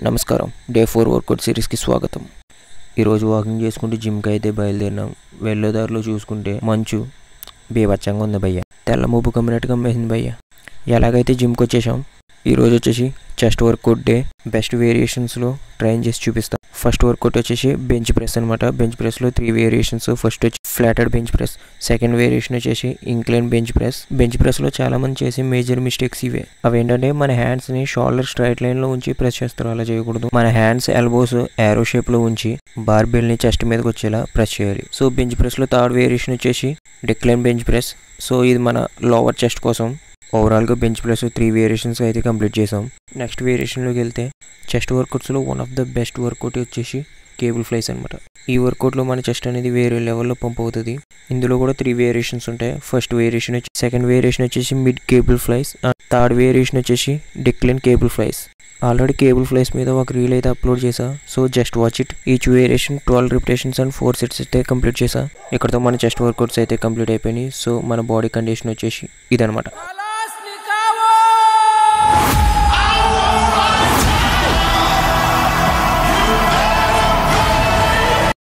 నమస్కారం. Day 4 work out సిరీస్కి స్వాగతం. ఈరోజు వాకింగ్ చేసుకుంటూ జిమ్కి అయితే బయలుదేరినాం. వెళ్ళేదారిలో చూసుకుంటే మంచు బీభత్సంగా ఉంది భయ్య. తెల్ల ముబ్బు కమ్మినట్టుగా కమ్మేసింది భయ్య. ఎలాగైతే జిమ్కి వచ్చేసాం. ఈరోజు వచ్చేసి చెస్ట్ వర్కౌట్ డే. బెస్ట్ వేరియేషన్స్లో ట్రైన్ చేసి చూపిస్తాం. ఫస్ట్ వర్కౌట్ వచ్చేసి బెంచ్ ప్రెస్ అనమాట. బెంచ్ ప్రెస్లో 3 వేరియేషన్స్. ఫస్ట్ వచ్చి flatted bench press. Second variation వచ్చేసి ఇంక్లైన్ బెంచ్ ప్రెస్. బెంచ్ ప్రెస్లో చాలామంది చేసే మేజర్ మిస్టేక్స్ ఇవే. అవేంటంటే మన హ్యాండ్స్ని షోల్డర్ స్ట్రైట్ లైన్లో ఉంచి ప్రెస్ చేస్తారు. అలా చేయకూడదు. మన హ్యాండ్స్ ఎల్బోస్ యారో షేప్లో ఉంచి బార్బెల్ని చెస్ట్ మీదకి వచ్చేలా ప్రెస్ చేయాలి. సో బెంచ్ ప్రెస్లో థర్డ్ వేరియేషన్ వచ్చేసి డిక్లైన్ బెంచ్ ప్రెస్. సో ఇది మన లోవర్ చెస్ట్ కోసం. ఓవరాల్గా బెంచ్ ప్రెస్ 3 వేరియేషన్స్ అయితే కంప్లీట్ చేసాం. నెక్స్ట్ వేరియేషన్లోకి వెళ్తే చెస్ట్ వర్కౌట్స్లో one of the best workout వచ్చేసి కేబుల్ ఫ్లైస్ అనమాట. ఈ వర్కౌట్లో మన చెస్ట్ అనేది వేరే లెవెల్లో పంప్ అవుతుంది. ఇందులో కూడా 3 వేరియేషన్స్ ఉంటాయి. ఫస్ట్ వేరియేషన్ వచ్చి సెకండ్ వేరియేషన్ వచ్చేసి mid cable flies. Third variation వచ్చేసి decline cable flies. Already cable flies మీద ఒక రీల్ అయితే అప్లోడ్ చేసా. So just watch it. Each variation 12 repetitions and 4 sets అయితే కంప్లీట్ చేసా. ఇక్కడతో మన చెస్ట్ వర్కౌట్స్ అయితే కంప్లీట్ అయిపోయినాయి. సో మన బాడీ కండిషన్ వచ్చేసి ఇదనమాట.